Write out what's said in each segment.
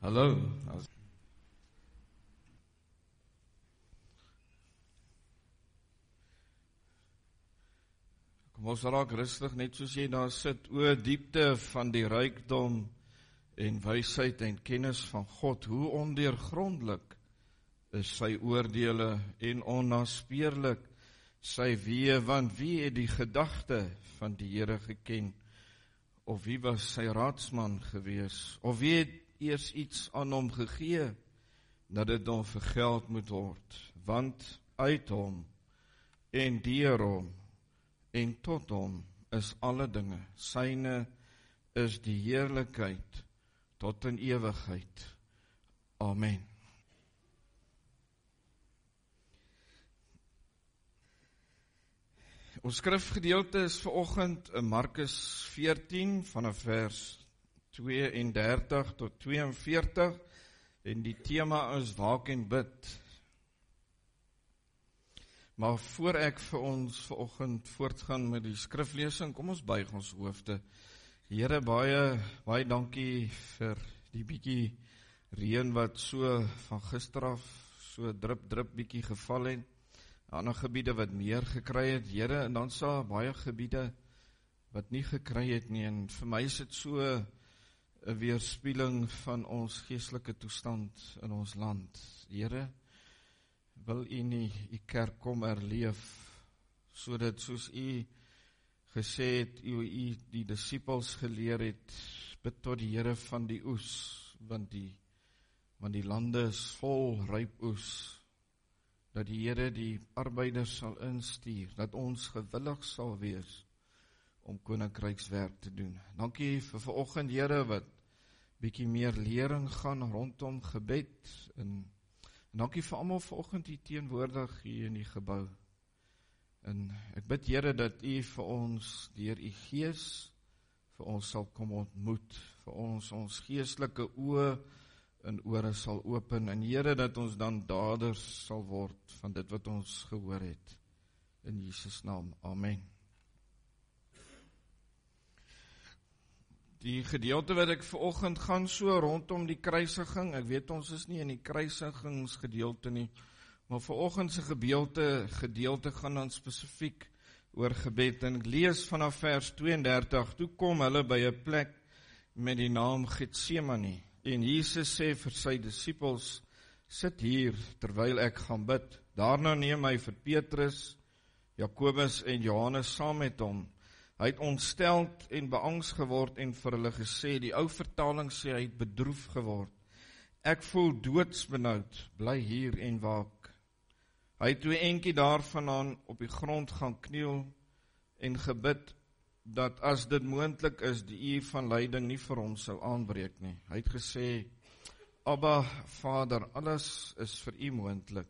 Hallo. Kom ons raak rustig, net soos jy daar sit, o diepte van die rykdom en wysheid en kennis van God, hoe ondeurgrondelik is sy oordeele en onnaspeurlik sy weë, want wie het die gedagte van die Here geken, of wie was sy raadsman gewees, of wie het eers iets aan hom gegee, dat dit hom vergeld moet word, want uit hom en deur hom en tot hom is alle dinge, syne is die heerlikheid tot in ewigheid. Amen. Ons skrifgedeelte is vanoggend in Markus 14 vanaf vers 32 tot 42 en die tema is waak en bid. Maar voor ek vir ons vanoggend voortgaan met die skriflesing, kom ons buig ons hoofde. Here, baie dankie vir die bietjie reën wat so van gister af so drup bietjie geval het. Ander gebiede wat meer gekry het, Here, en dan sal baie gebiede wat nie gekry het nie, en vir my is dit so 'n weerspieëling van ons geestelike toestand in ons land. Here, wil U nie U kerk kom herleef, sodat soos U gesê het, U die disippels geleer het, bid tot die Here van die oes, want die lande is vol ryp oes, dat die Here die arbeiders sal instuur, dat ons gewillig sal wees om koninkrykswerk te doen. Dankie vir vanoggend, Here, wat bietjie meer lering gaan rondom gebed, en dankie vir almal vanoggend hier teenwoordig hier in die gebou. En ek bid, Here, dat U vir ons deur U Gees vir ons sal kom ontmoet, vir ons geestelike oë en ore sal open, en Here, dat ons dan daders sal word van dit wat ons gehoor het. In Jesus naam, amen. Die gedeelte wat ek vanoggend gaan so rondom die kruisiging, ek weet ons is nie in die kruisigingsgedeelte nie, maar vanoggend se gedeelte gaan dan spesifiek oor gebed, en ek lees vanaf vers 32, toe kom hulle by 'n plek met die naam Getsemane, en Jesus sê vir sy disippels, sit hier terwyl ek gaan bid. Daarna neem hy vir Petrus, Jakobus en Johannes saam met hom. Hy het ontsteld en beangs geword en vir hulle gesê, die ou vertaling sê hy het bedroef geword. Ek voel doodsbenoud, bly hier en waak. Hy het toe eentjie daarvandaan op die grond gaan kniel en gebid, dat as dit moontlik is, die uur van lyding nie vir hom sou aanbreek nie. Hy het gesê, Abba, Vader, alles is vir U moontlik.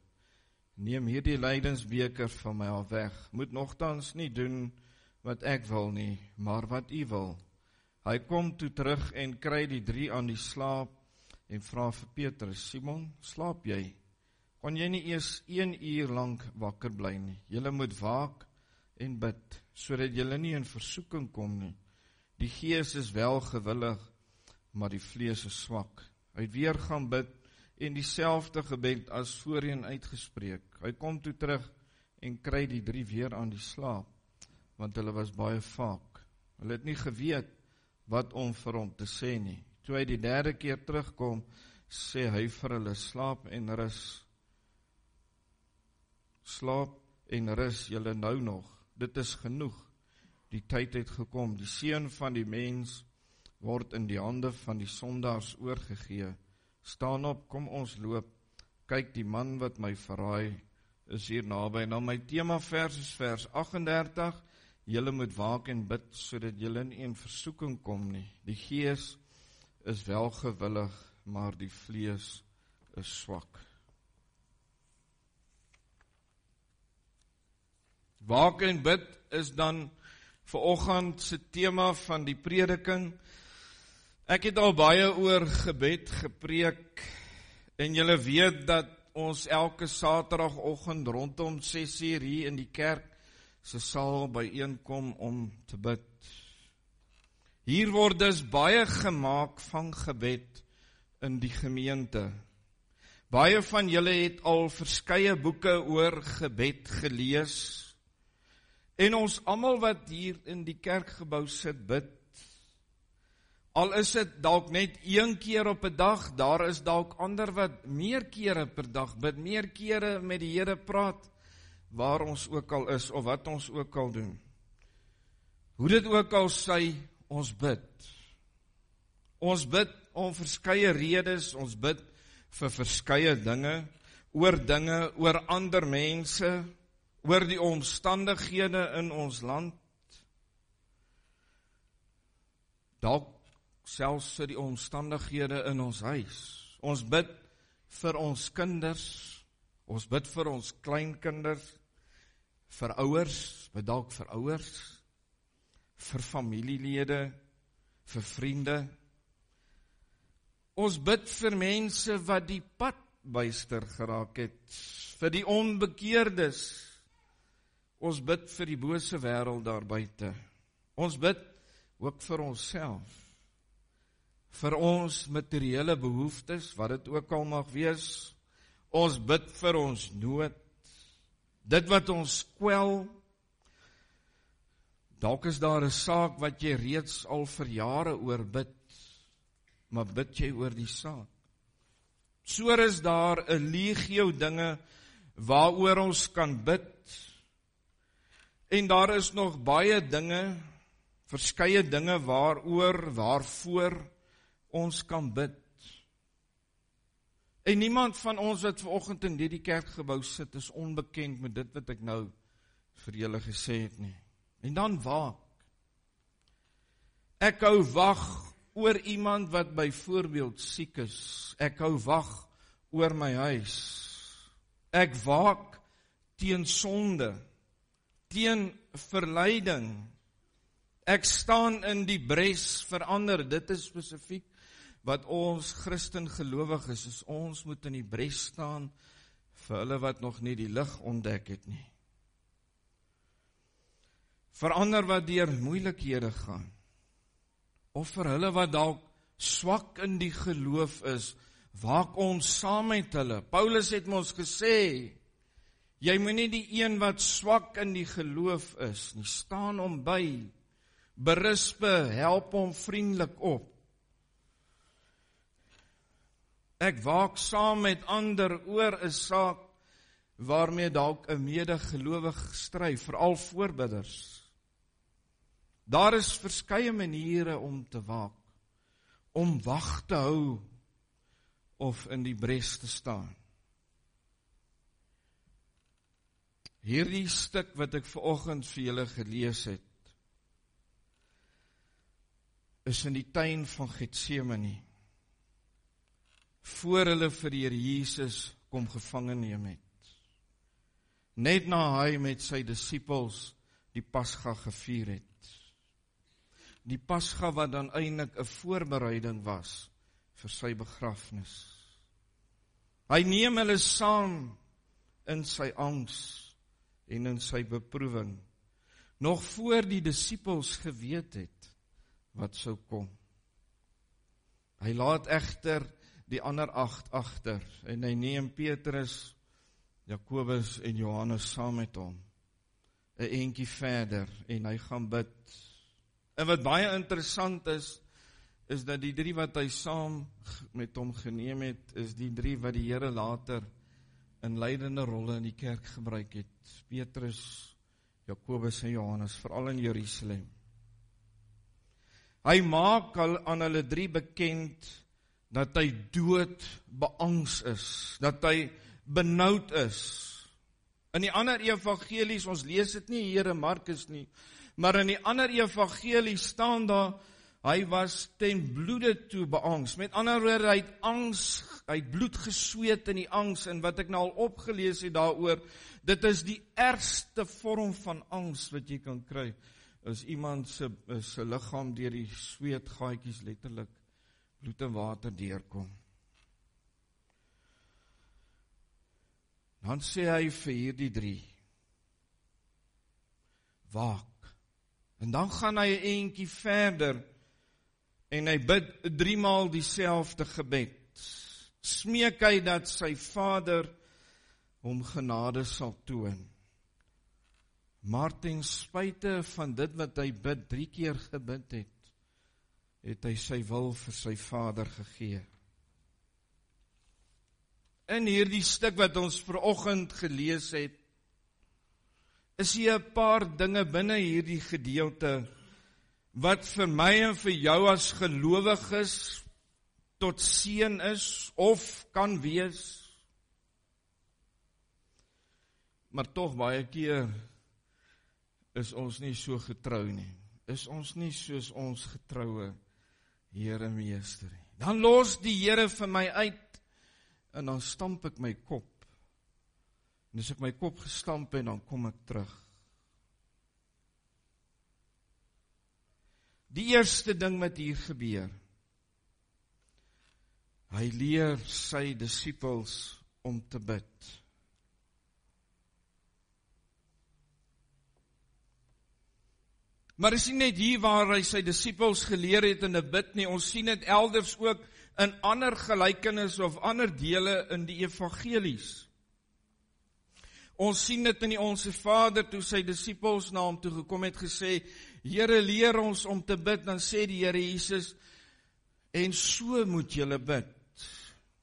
Neem hierdie lydingsbeker van my af weg. Moet nogtans nie doen wat ek wil nie, maar wat U wil. Hy kom toe terug en kry die 3 aan die slaap en vra vir Petrus, Simon, slaap jy? Kon jy nie eers 1 uur lank wakker bly nie? Julle moet waak en bid, sodat julle nie in versoeking kom nie. Die gees is wel gewillig, maar die vlees is swak. Hy het weer gaan bid en dieselfde gebed as voorheen uitgespreek. Hy kom toe terug en kry die 3 weer aan die slaap, want hulle was baie vaak. Hulle het nie geweet wat om vir hom te sê nie. Toe hy die 3de keer terugkom, sê hy vir hulle, slaap en rus julle nou nog. Dit is genoeg. Die tyd het gekom. Die seun van die mens word in die hande van die sondaars oorgegee. Staan op, kom ons loop. Kyk, die man wat my verraai is hier naby. Nou my temavers is vers 38. Julle moet waak en bid, sodat julle nie in versoeking kom nie. Die gees is wel gewillig, maar die vlees is swak. Waak en bid is dan vanoggend se tema van die prediking. Ek het al baie oor gebed gepreek, en julle weet dat ons elke Saterdagoggend rondom 6:00 hier in die kerk se saal byeenkom om te bid. Hier word dus baie gemaak van gebed in die gemeente. Baie van julle het al verskeie boeke oor gebed gelees, en ons almal wat hier in die kerkgebou sit bid, al is dit dalk net 1 keer op 'n dag, daar is dalk ander wat meer kere per dag bid, meer kere met die Here praat, waar ons ook al is, of wat ons ook al doen. Hoe dit ook al sy, ons bid. Ons bid om verskeie redes, ons bid vir verskeie dinge, oor ander mense, oor die omstandighede in ons land, dalk selfs vir die omstandighede in ons huis. Ons bid vir ons kinders, ons bid vir ons kleinkinders, vir ouers, bid dalk vir ouers, vir familielede, vir vriende. Ons bid vir mense wat die pad byster geraak het, vir die onbekeerdes. Ons bid vir die bose wêreld daar buite. Ons bid ook vir onsself, vir ons materiële behoeftes, wat dit ook al mag wees. Ons bid vir ons nood, dit wat ons kwel. Dalk is daar 'n saak wat jy reeds al vir jare oor bid, maar bid jy oor die saak? So is daar 'n legio dinge waaroor ons kan bid, en daar is nog baie dinge, verskeie dinge waarvoor ons kan bid. En niemand van ons wat vanoggend in hierdie kerkgebou sit, is onbekend met dit wat ek nou vir julle gesê het nie. En dan waak. Ek hou wag oor iemand wat byvoorbeeld siek is. Ek hou wag oor my huis. Ek waak teen sonde, teen verleiding. Ek staan in die bres vir ander. Dit is spesifiek wat ons Christen gelowig is ons moet in die bres staan vir hulle wat nog nie die lig ontdek het nie. Vir ander wat deur moeilikhede gaan, of vir hulle wat dalk swak in die geloof is, waak ons saam met hulle. Paulus het ons gesê, jy moet nie die een wat swak in die geloof is nie, staan hom by, berispe, help hom vriendelik op. Ek waak saam met ander oor 'n saak waarmee dalk 'n medegelowige stry, veral voorbidders. Daar is verskeie maniere om te waak, om wag te hou of in die bres te staan. Hierdie stuk wat ek vanoggend vir julle gelees het, is in die tuin van Getsemane, voor hulle vir die Here Jesus kom gevange neem het. Net na hy met sy disippels die Pasga gevier het. Die Pasga wat dan eintlik 'n voorbereiding was vir sy begrafnis. Hy neem hulle saam in sy angs en in sy beproewing, nog voor die disippels geweet het wat sou kom. Hy laat egter die ander 8 agter, en hy neem Petrus, Jakobus en Johannes saam met hom, 'n entjie verder, en hy gaan bid. En wat baie interessant is dat die 3 wat hy saam met hom geneem het, is die 3 wat die Here later in leidende rolle in die kerk gebruik het. Petrus, Jakobus en Johannes, veral in Jerusalem. Hy maak aan hulle 3 bekend dat hy dood beangs is, dat hy benoud is. In die ander evangelies, ons lees dit nie hier in Markus nie, maar in die ander evangelie staan daar, hy was ten bloede toe beangs. Met ander woorde, hy het angs, hy het bloed gesweet in die angs, en wat ek nou al opgelees het daaroor, dit is die ergste vorm van angs wat jy kan kry, is iemand se liggaam deur die sweetgaatjies letterlik bloed en water deurkom. Dan sê hy vir hierdie 3, waak. En dan gaan hy 'n entjie verder, en hy bid 3 maal dieselfde gebed. smeek hy dat sy Vader hom genade sal toon. Maar ten spyte van dit wat hy bid, 3 keer gebid het hy sy wil vir sy Vader gegee. In hierdie stuk wat ons vanoggend gelees het, is hier 'n paar dinge binne hierdie gedeelte, wat vir my en vir jou as gelowiges tot seën is, of kan wees. Maar tog baie keer is ons nie so getrou nie. Is ons nie soos ons getroue Here Meester nie. Dan los die Here vir my uit, en dan stamp ek my kop. En as ek my kop gestamp het, dan kom ek terug. Die eerste ding wat hier gebeur, hy leer sy disippels om te bid. Maar is nie net hier waar hy sy disippels geleer het in 'n bid nie, ons sien dit elders ook in ander gelykenisse of ander dele in die evangelies. Ons sien dit in die Onse Vader, toe sy disippels na hom toe gekom het gesê, Here, leer ons om te bid, dan sê die Here Jesus, en so moet julle bid.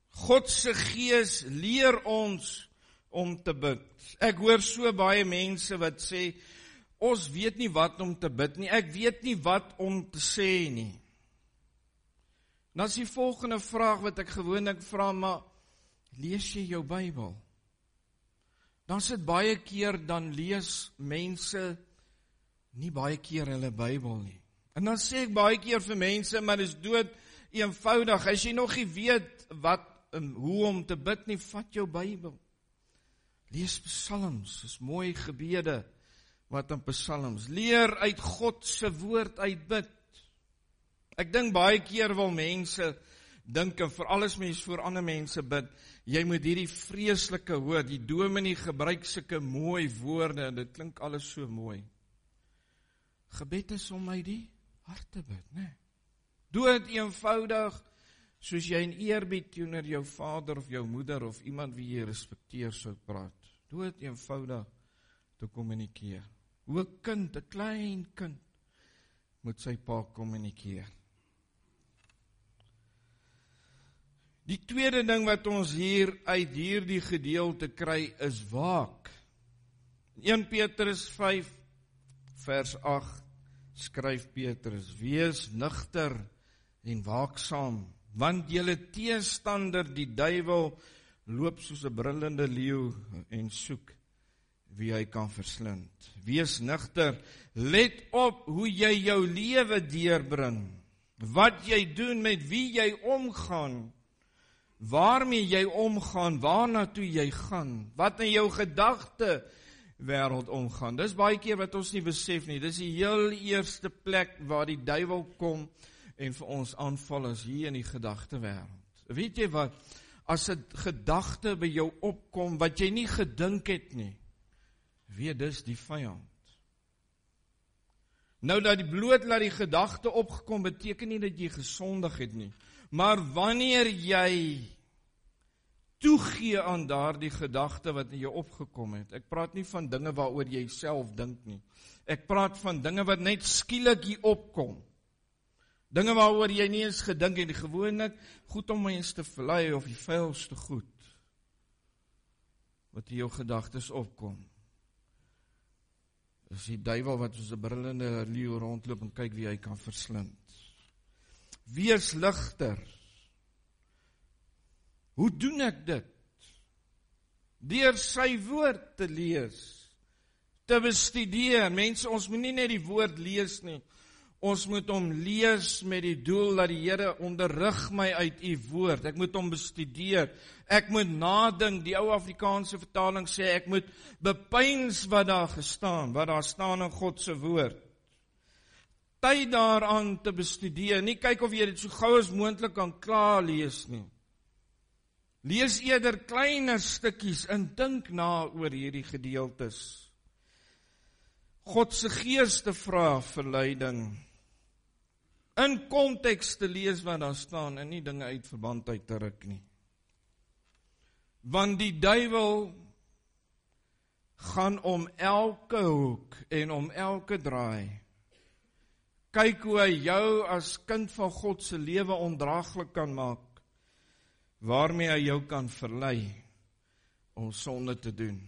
God se Gees leer ons om te bid. Ek hoor so baie mense wat sê, ons weet nie wat om te bid nie, ek weet nie wat om te sê nie. Dan is die volgende vraag wat ek gewoonlik vra, maar lees jy jou Bybel? Dan sit baie keer, dan lees mense nie baie keer hulle Bybel nie. En dan sê ek baie keer vir mense, maar dis dood eenvoudig, as jy nog nie weet wat en hoe om te bid nie, vat jou Bybel. Lees psalms, is mooi gebede, wat in psalms, leer uit God se woord uit bid. Ek dink baie keer wil mense dink, en veral as mens voor ander mense bid, jy moet hierdie vreeslike hoor, die dominee gebruik sulke mooi woorde, en dit klink alles so mooi. Gebed is om uit die hart te bid, né? Dood eenvoudig, soos jy in eerbied teenoor jou vader of jou moeder, of iemand wie jy respekteer sou praat. Dood eenvoudig te kommunikeer. Hoe 'n kind, 'n klein kind, moet sy pa kommunikeer. Die tweede ding wat ons hier uit hierdie gedeelte kry, is waak. 1 Petrus 5 vers 8 skryf Petrus, wees nugter en waaksaam, want julle teestander die duiwel loop soos 'n brullende leeu en soek wie hy kan verslind. Wees nugter, let op hoe jy jou lewe deurbring, wat jy doen, met wie jy omgaan, waarmee jy omgaan, waarna toe jy gaan, wat in jou gedagte wêreld omgaan. Dis baie keer wat ons nie besef nie. Dis die heel eerste plek waar die duiwel kom en vir ons aanval, is hier in die gedagte wêreld. Weet jy wat? As 'n gedagte by jou opkom wat jy nie gedink het nie, weet dis die vyand. Nou dat die bloot laat die gedagte opgekom, beteken nie dat jy gesondig het nie. Maar wanneer jy toegee aan daardie gedagte wat in jou opgekom het, ek praat nie van dinge waaroor jy self dink nie, ek praat van dinge wat net skielik hier opkom, dinge waaroor jy nie eens gedink het, gewoonlik goed om mense te verlei, of die vuilste goed, wat in jou gedagtes opkom, is die duiwel wat soos 'n brullende leeu rondloop en kyk wie hy kan verslind. Wees ligter. Hoe doen ek dit? Deur sy woord te lees, te bestudeer. Mense, ons moet nie net die woord lees nie. Ons moet hom lees met die doel dat die Here onderrig my uit u woord. Ek moet hom bestudeer. Ek moet nadink. Die ou Afrikaanse vertaling sê ek moet bepeins wat daar staan in God se woord. Tyd daaraan te bestudeer. Nie kyk of jy dit so gou as moontlik kan klaar lees nie. Lees eerder kleiner stukkies en dink na oor hierdie gedeeltes. God se Gees te vra vir leiding. In konteks te lees wat daar staan en nie dinge uit verband uit te ruk nie. Want die duiwel gaan om elke hoek en om elke draai. Kyk hoe hy jou as kind van God se lewe ondraaglik kan maak, waarmee hy jou kan verlei om sonde te doen.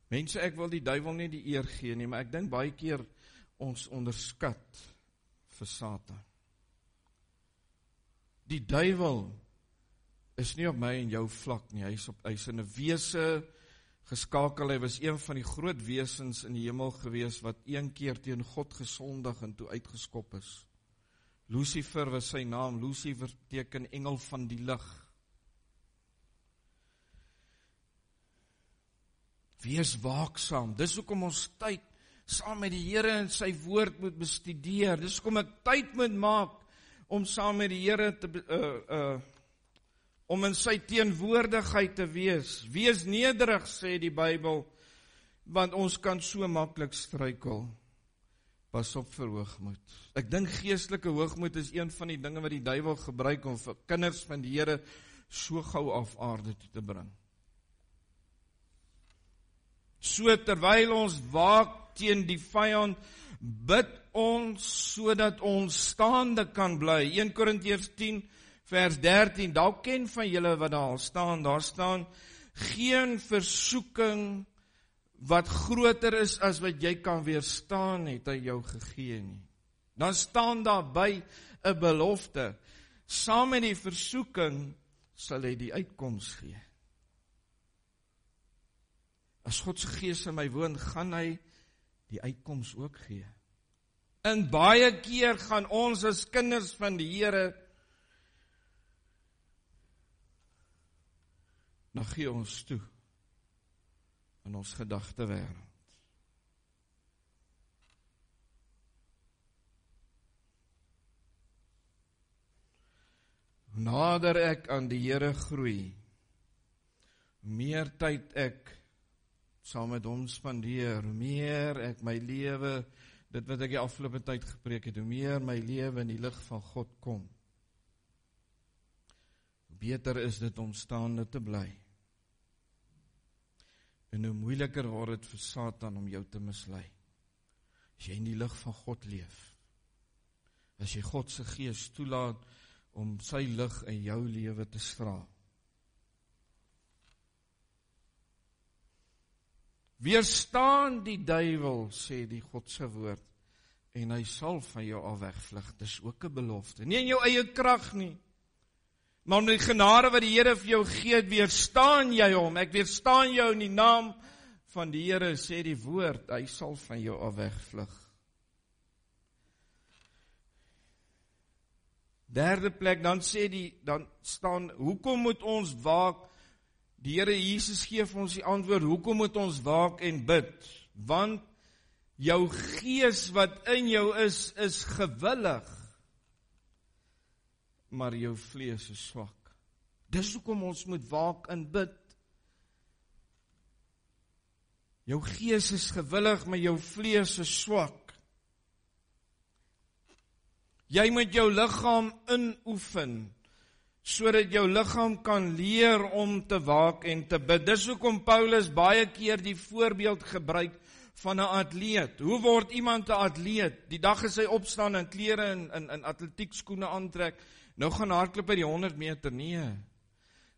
Mense, ek wil die duiwel nie die eer gee nie, maar ek dink baie keer ons onderskat vir Satan. Die duiwel is nie op my en jou vlak nie, hy is in 'n wese geskakel, hy was een van die groot wesens in die hemel gewees, wat een keer teen God gesondig en toe uitgeskop is. Lucifer was sy naam, Lucifer beteken engel van die lig. Wees waaksaam, dis hoekom ons tyd saam met die Here en sy woord moet bestudeer, dis hoekom ek tyd moet maak om saam met die Here om in sy teenwoordigheid te wees. Wees nederig, sê die Bybel, want ons kan so maklik struikel. Pas op vir hoogmoed. Ek dink geestelike hoogmoed is een van die dinge wat die duiwel gebruik om vir kinders van die Here so gou af aarde toe te bring. So terwyl ons waak teen die vyand, bid ons sodat ons staande kan bly. 1 Korintiërs 10 vers 13, dalk ken van julle wat daar staan, geen versoeking wat groter is as wat jy kan weerstaan, het hy jou gegee nie. Dan staan daar by 'n belofte, saam met die versoeking sal hy die uitkoms gee. As God se Gees in my woon, gaan hy die uitkoms ook gee. En baie keer gaan ons as kinders van die Here, dan gee ons toe in ons gedagtewêreld. Hoe nader ek aan die Here groei, hoe meer tyd ek saam met hom spandeer, hoe meer ek my lewe, dit wat ek die afgelope tyd gepreek het, hoe meer my lewe in die lig van God kom, hoe beter is dit om staande te bly. En hoe moeiliker word dit vir Satan om jou te mislei. As jy in die lig van God leef, as jy God se Gees toelaat om sy lig in jou lewe te straal. Weerstaan die duiwel, sê die God se woord, en hy sal van jou af wegvlug. Dis ook 'n belofte. Nie in jou eie krag nie, maar met die genade wat die Here vir jou gee, weerstaan jy hom. Ek weerstaan jou in die naam van die Here, sê die woord, hy sal van jou af wegvlug. Derde plek, dan staan, hoekom moet ons waak? Die Here Jesus gee vir ons die antwoord, hoekom moet ons waak en bid? Want jou gees wat in jou is gewillig, maar jou vlees is swak. Dis hoekom ons moet waak en bid. Jou gees is gewillig, maar jou vlees is swak. Jy moet jou liggaam inoefen, sodat jou liggaam kan leer om te waak en te bid. Dis hoekom Paulus baie keer die voorbeeld gebruik van 'n atleet. Hoe word iemand 'n atleet? Die dag as hy opstaan en klere in atletiekskoene aantrek, nou gaan hardloop by die 100 meter, nee.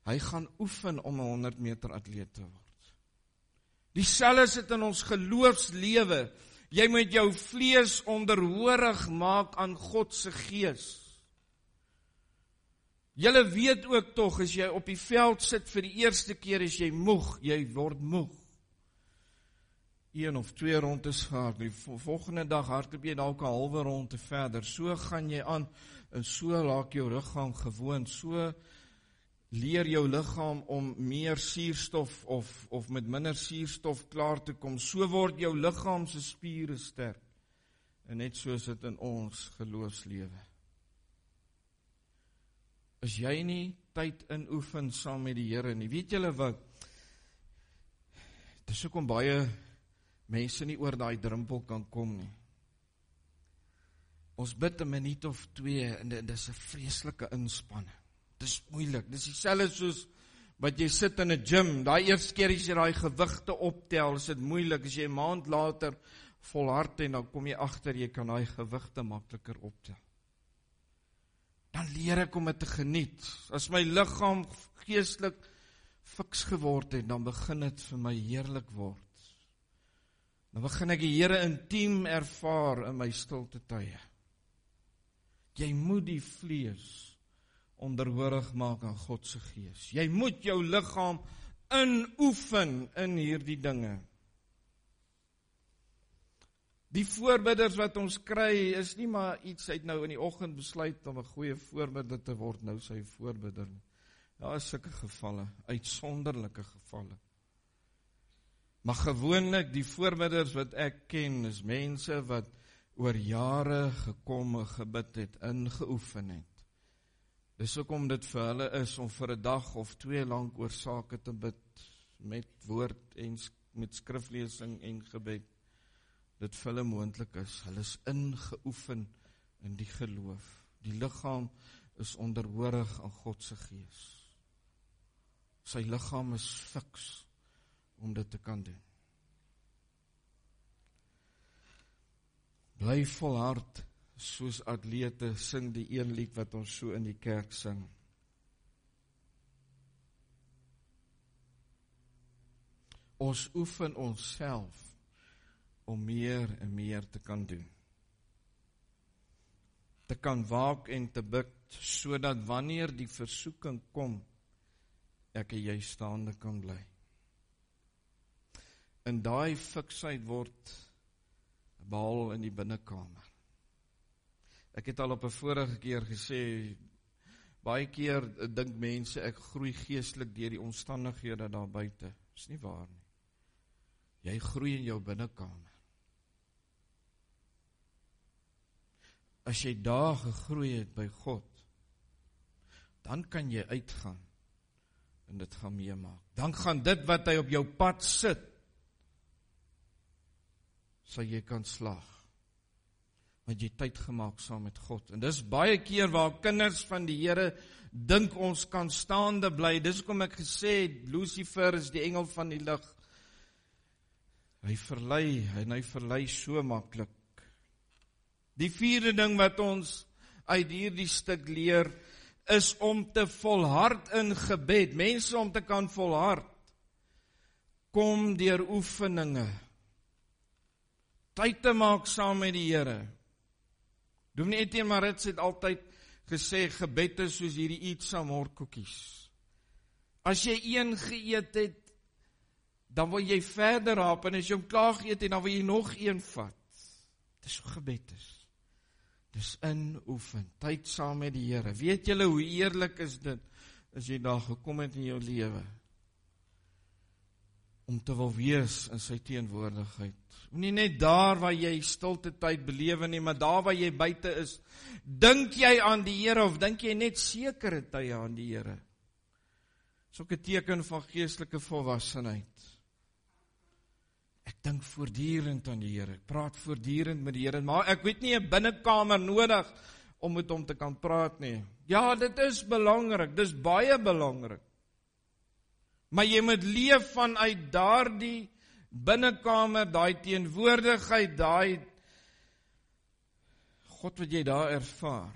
Hy gaan oefen om 'n 100 meter atleet te word. Dieselfde is dit in ons geloofslewe. Jy moet jou vlees onderhoorig maak aan God se Gees. Julle weet ook tog, as jy op die veld sit vir die eerste keer, is jy moeg, jy word moeg. 1 of 2 rondes gehardloop, die volgende dag hardloop jy dalk 'n halwe ronde verder. So gaan jy aan, en so raak jou liggaam gewoond, so leer jou liggaam om meer suurstof of met minder suurstof klaar te kom. So word jou liggaam se spiere sterk. En net so is dit in ons geloofslewe. As jy nie tyd inoefen saam met die Here nie, weet julle wat? Dis hoekom baie mense nie oor daai drempel kan kom nie. Ons bid 'n minuut of 2 en dit is 'n vreeslike inspanning. Dis moeilik. Dis dieselfde soos wat jy sit in 'n gym, daai eerste keer as jy daai gewigte optel, is dit moeilik, as jy 'n maand later volhard en dan kom jy agter, jy kan daai gewigte makliker optel. Dan leer ek om dit te geniet. As my liggaam geestelik fiks geword het, dan begin dit vir my heerlik word. Dan begin ek die Here intiem ervaar in my stilte tye. Jy moet die vlees onderhoorig maak aan God se gees. Jy moet jou liggaam inoefen in hierdie dinge. Die voorbidders wat ons kry, is nie maar iets uit nou in die oggend besluit om 'n goeie voorbidder te word, nou sy voorbidder. Daar is sulke gevalle, uitsonderlike gevalle. Maar gewoonlik die voorbidders wat ek ken, is mense wat oor jare gekom en gebid het, ingeoefen het. Dis hoekom dit vir hulle is om vir 'n dag of 2 lank oor sake te bid, met woord en met skriflesing en gebed. Dit vir hulle moontlik is. Hulle is ingeoefen in die geloof. Die liggaam is onderhoorig aan God se gees. Sy liggaam is fiks om dit te kan doen. Bly volhard, soos atlete, sing die een lied wat ons so in die kerk sing. Ons oefen onsself om meer en meer te kan doen. Te kan waak en te bid, sodat wanneer die versoeking kom, ek en jy staande kan bly. En daai fiksheid word behaal in die binnekamer. Ek het al op 'n vorige keer gesê, baie keer dink mense ek groei geestelik deur die omstandighede daar buite. Dis nie waar nie. Jy groei in jou binnekamer. As jy daar gegroei het by God, dan kan jy uitgaan en dit gaan meemaak. Dan gaan dit wat hy op jou pad sit, sal jy kan slaag. Want jy tyd gemaak saam met God. En dis baie keer waar kinders van die Here dink ons kan staande bly. Dis hoekom ek gesê het, Lucifer is die engel van die lig. Hy verlei so maklik. Die vierde ding wat ons uit hierdie stuk leer, is om te volhard in gebed. Mense om te kan volhard, kom deur oefeninge. Tyd te maak saam met die Here. Dominee Etienne Maritz het altyd gesê, gebed is soos hierdie eat some more cookies. As jy een geëet het, dan wil jy verder raap, en as jy hom klaar geëet het, dan wil jy nog een vat. Dis so gebed is. Dis inoefen, tyd saam met die Here. Weet julle hoe eerlik is dit, as jy daar gekom het in jou lewe, om te wil wees in sy teenwoordigheid. Nie net daar waar jy stilte tyd belewe nie, maar daar waar jy buite is, dink jy aan die Here, of dink jy net sekere tye aan die Here? Dis ook 'n teken van geestelike volwassenheid. Ek dink voortdurend aan die Here, ek praat voortdurend met die Here, maar ek weet nie 'n binnekamer nodig om met hom te kan praat nie. Ja, dit is belangrik, dis baie belangrik. Maar jy moet leef vanuit daardie binnekamer, daai teenwoordigheid, daai God wat jy daar ervaar.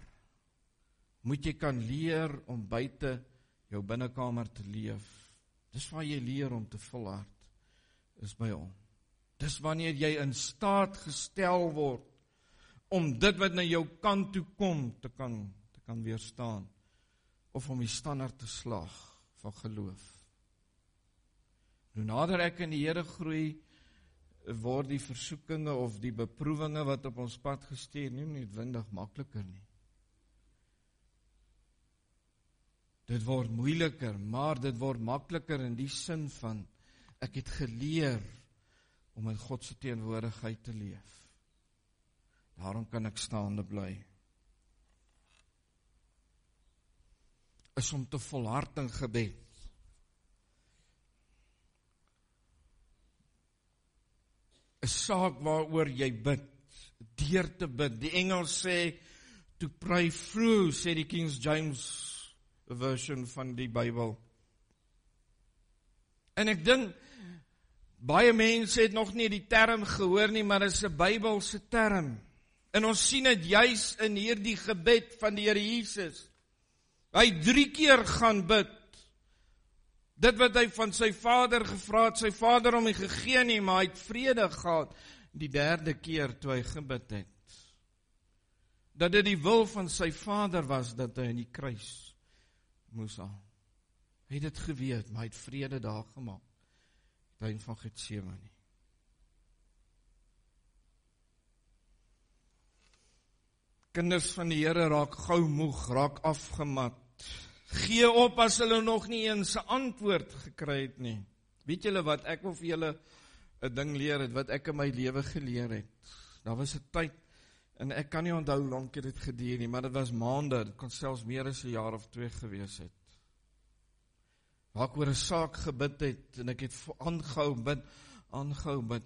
Moet jy kan leer om buite jou binnekamer te leef. Dis waar jy leer om te volhard, is by hom. Dis wanneer jy in staat gestel word om dit wat na jou kant toe kom te kan weerstaan, of om die standaard te slaag van geloof. Nou nader ek in die Here groei, word die versoekinge of die beproewinge wat op ons pad gestuur nie noodwendig makliker nie. Dit word moeiliker, maar dit word makliker in die sin van, ek het geleer om in God se teenwoordigheid te leef. Daarom kan ek staande bly. Is om te volhard in gebed. 'n saak waaroor jy bid, deur te bid. Die Engels sê, to pray through, sê die King James version van die Bybel. En ek dink, baie mense het nog nie die term gehoor nie, maar dit is 'n Bybelse term. En ons sien dit juis in hierdie gebed van die Here Jesus. Hy 3 keer gaan bid. Dit wat hy van sy Vader gevra het, sy Vader hom nie gegee nie, maar hy het vrede gehad. Die 3de keer toe hy gebid het. Dat dit die wil van sy Vader was, dat hy in die kruis moes hang. Hy het dit geweet, maar hy het vrede daar gemaak. Tuin van Getsemane. Kinders van die Here raak gou moeg, raak afgemat. Gee op as hulle nog nie eens 'n antwoord gekry het nie. Weet julle wat, ek wil vir julle 'n ding leer het, wat ek in my lewe geleer het. Daar was 'n tyd, en ek kan nie onthou hoe lank dit geduur nie, maar dit was maande, dit kon selfs meer as 'n jaar of 2 gewees het. Waar ek oor 'n saak gebid het, en ek het aangehou bid,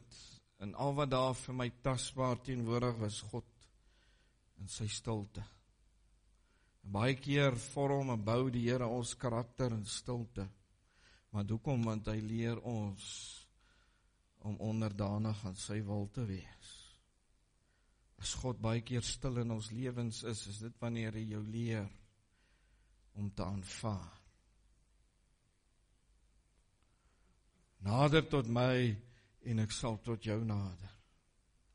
en al wat daar vir my tasbaar teenwoordig was, God in sy stilte. En baie keer vorm en bou die Here ons karakter in stilte. Maar hoekom? Want hy leer ons om onderdanig aan sy wil te wees. As God baie keer stil in ons lewens is dit wanneer hy jou leer om te aanvaar. Nader tot my en ek sal tot jou nader.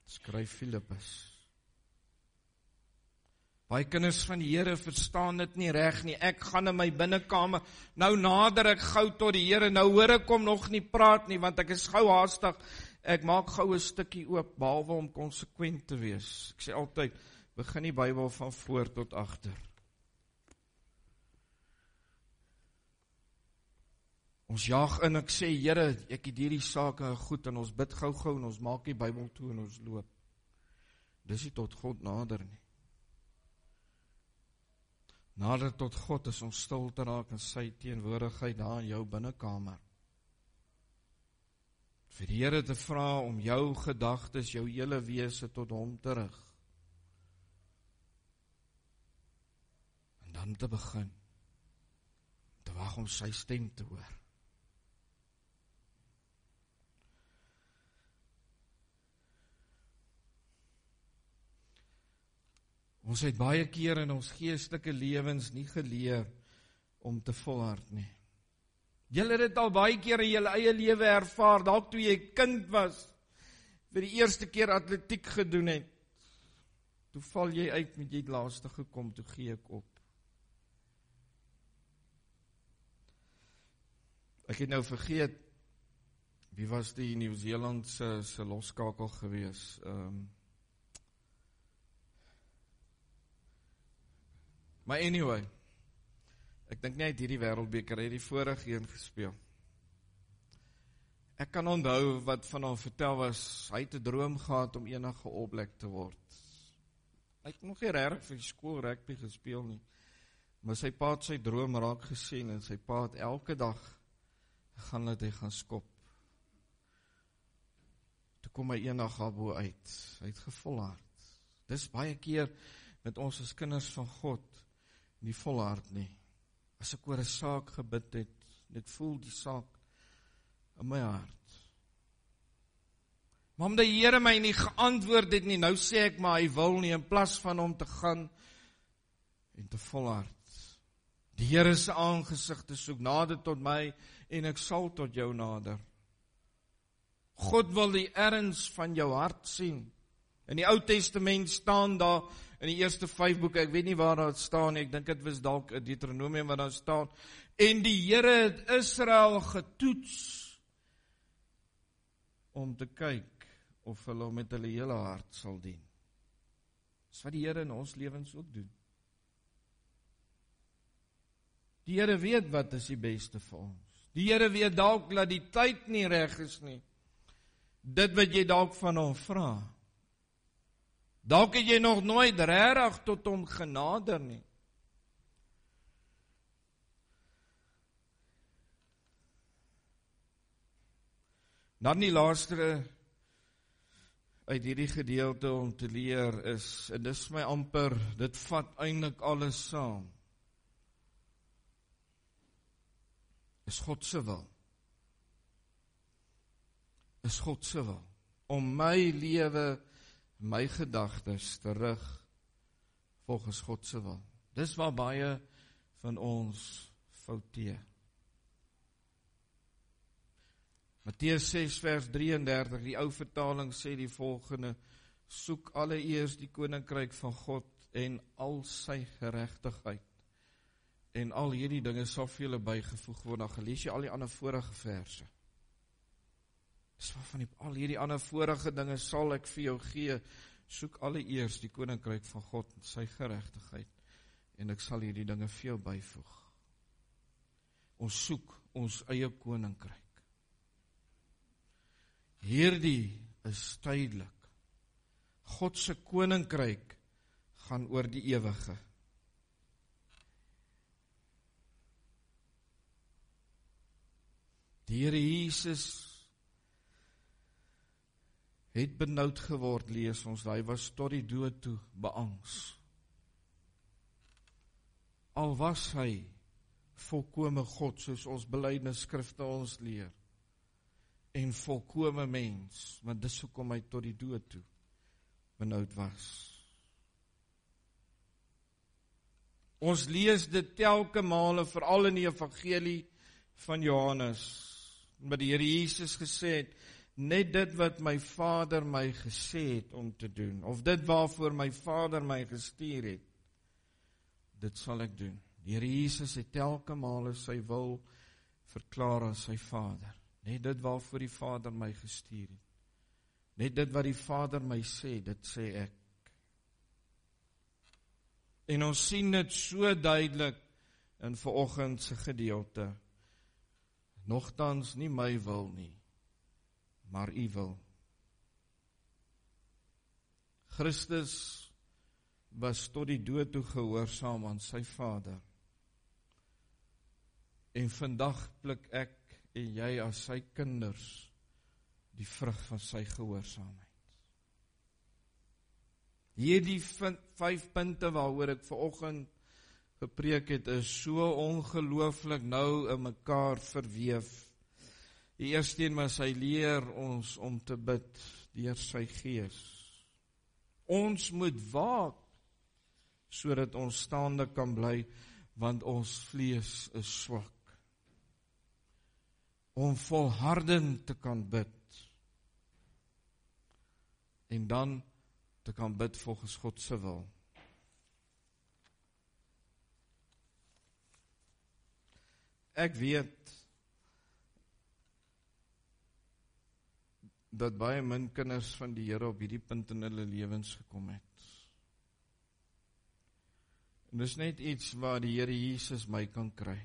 Skryf Filippus. Baie kinders van die Here verstaan dit nie reg nie. Ek gaan in my binnekamer, nou nader ek gou tot die Here, nou hoor ek hom nog nie praat nie, want ek is gou haastig. Ek maak gou 'n stukkie oop, behalwe om konsekwent te wees. Ek sê altyd, begin die Bybel van voor tot agter. Ons jaag in, ek sê, Here, ek het hierdie sake goed, en ons bid gou en ons maak die Bybel toe en ons loop. Dis nie tot God nader nie. Nader tot God is om stil te raak in sy teenwoordigheid daar in jou binnekamer. Vir die Here te vra om jou gedagtes, jou hele wese tot hom te rig. En dan te begin, te wag om sy stem te hoor. Ons het baie keer in ons geestelike lewens nie geleer om te volhard nie. Julle het dit al baie keer in julle eie lewe ervaar, dalk toe jy kind was, vir die eerste keer atletiek gedoen het. Toe val jy uit met jy laaste gekom, toe gee ek op. Ek het nou vergeet, wie was die Nieu-Seelandse se loskakel gewees? Maar anyway, ek dink nie uit hierdie wêreldbeker, hy het die vorige een gespeel. Ek kan onthou wat van hom vertel was, hy het 'n droom gehad om enige All-Black te word. Hy het nog nie regtig vir die skool rugby gespeel nie, maar sy pa het sy droom raak gesien, en sy pa het elke dag gaan laat hy gaan skop. Toe kom hy eendag daarbo uit, hy het gevolhard. Dis baie keer met ons as kinders van God, nie volhard nie. As ek oor 'n saak gebid het, ek voel die saak in my hart. Maar omdat die Here my nie geantwoord het nie, nou sê ek maar hy wil nie, in plaas van om te gaan en te volhard. Die Here se aangesig te soek, nader tot my en ek sal tot jou nader. God wil die erns van jou hart sien. In die Ou Testament staan daar, in die eerste 5 boeke, ek weet nie waar dat staan nie, ek dink dit was dalk Deuteronomium wat daar staan, en die Here het Israel getoets, om te kyk, of hulle hom met hulle hele hart sal dien. Dis wat die Here in ons lewens ook doen. Die Here weet wat is die beste vir ons. Die Here weet dalk dat die tyd nie reg is nie. Dit wat jy dalk van hom vra. Dalk het jy nog nooit regtig tot hom genader nie. Dan die laaste uit hierdie gedeelte om te leer is, en dis my amper, dit vat eintlik alles saam, is God se wil. is God se wil. Om my lewe, my gedagtes te rig volgens God se wil. Dis waar baie van ons fouteer. Matteus 6 vers 33, die ou vertaling sê die volgende: soek alleeers die koninkryk van God en al sy geregtigheid. En al hierdie dinge sal vir julle bygevoeg word. Dan gelees jy al die ander vorige verse. Dis waarvan al hierdie ander vorige dinge sal ek vir jou gee. Soek alleeers die koninkryk van God en sy geregtigheid. En ek sal hierdie dinge vir jou byvoeg. Ons soek ons eie koninkryk. Hierdie is tydelik. God se koninkryk gaan oor die ewige. Die Here Jesus het benoud geword, lees ons, hy was tot die dood toe beangs. Al was hy volkome God, soos ons belydenisskrifte ons leer, en volkome mens, want dis hoekom hy tot die dood toe benoud was. Ons lees dit telke male, veral in die evangelie van Johannes, wat die Here Jesus gesê het, net dit wat my Vader my gesê het om te doen, of dit waarvoor my Vader my gestuur het, dit sal ek doen. Die Here Jesus het telke male sy wil verklaar aan sy Vader. Net dit waarvoor die Vader my gestuur het. Net dit wat die Vader my sê, dit sê ek. En ons sien dit so duidelik in vanoggend se gedeelte. Nogtans nie my wil nie, maar u wil. Christus was tot die dood toe gehoorsaam aan sy Vader. En vandag pluk ek en jy as sy kinders die vrug van sy gehoorsaamheid. Hierdie 5 punte waaroor ek vanoggend gepreek het, is so ongelooflik nou in mekaar verweef. Die eerste een was, hy leer ons om te bid deur sy Gees. Ons moet waak, sodat ons staande kan bly, want ons vlees is swak. Om volhardend te kan bid, en dan te kan bid volgens God se wil. Ek weet dat baie min kinders van die Here op hierdie punt in hulle lewens gekom het. En dis net iets waar die Here Jesus my kan kry.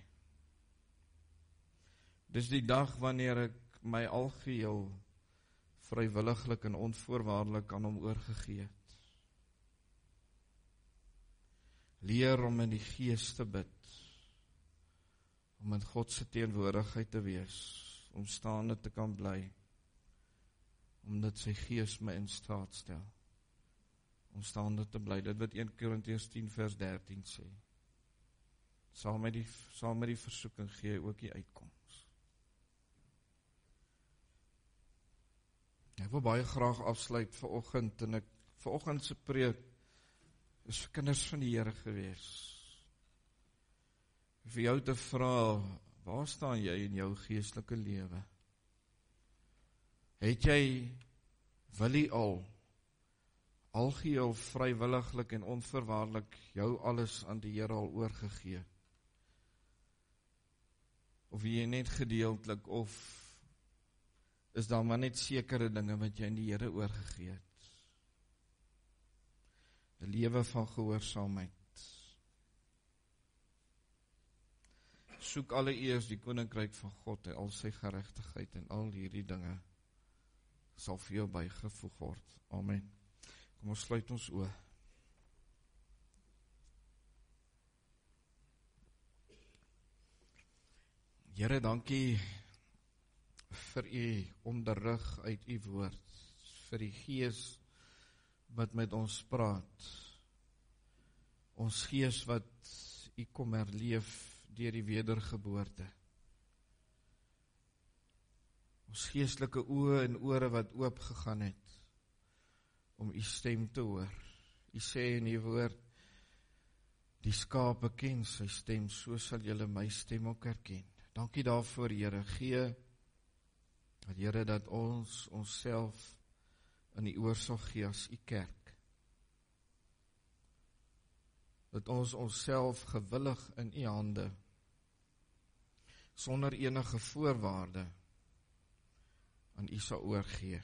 Dis die dag wanneer ek my algeheel vrywilliglik en onvoorwaardelik aan hom oorgegee het. Leer om in die Gees te bid, om in God se teenwoordigheid te wees, om staande te kan bly, omdat sy Gees my in staat stel, om staande te bly. Dit wat 1 Korintiërs 10 vers 13 sê. Saam met die versoeking gee ook die uitkoms. Ek wil baie graag afsluit vanoggend, en vanoggend se preek is vir kinders van die Here gewees. Vir jou te vra, waar staan jy in jou geestelike lewe? Het jy, wil jy algeheel vrywilliglik en onvoorwaardelik jou alles aan die Here al oorgegee? Of jy net gedeeltelik, of is daar maar net sekere dinge wat jy aan die Here oorgegee het? 'n lewe van gehoorsaamheid. Soek alleeers die koninkryk van God en al sy geregtigheid, en al hierdie dinge sal vir jou bygevoeg word. Amen. Kom ons sluit ons oë. Here, dankie vir u onderrig uit u woord, vir die Gees wat met ons praat, ons Gees wat u kom herleef deur die wedergeboorte. Ons geestelike oë en ore wat oop gegaan het, om u stem te hoor. U sê in die woord, die skape ken sy stem, so sal julle my stem ook herken. Dankie daarvoor, Here, gee, Here, dat ons onsself in die oor sal gee as u kerk. Dat ons onsself gewillig in u hande, sonder enige voorwaarde, aan u sal oorgee.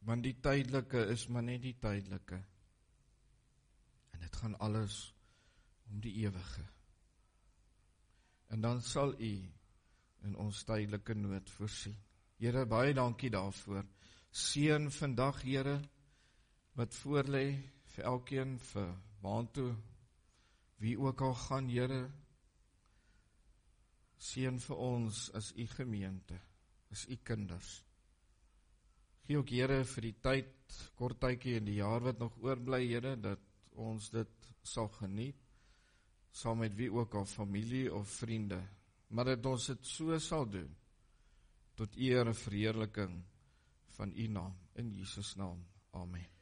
Want die tydelike is maar net die tydelike. En dit gaan alles om die ewige. En dan sal u in ons tydelike nood voorsien. Here, baie dankie daarvoor. Seën vandag, Here, wat voorlê vir elkeen, vir waantoe, wie ook al gaan, Here. Seën vir ons as u gemeente, as u kinders. Gee ook, Here, vir die tyd, kort tydjie in die jaar wat nog oorbly, Here, dat ons dit sal geniet, saam met wie ook al, familie of vriende, maar dat ons dit so sal doen, tot eer en verheerliking van u naam, in Jesus naam, amen.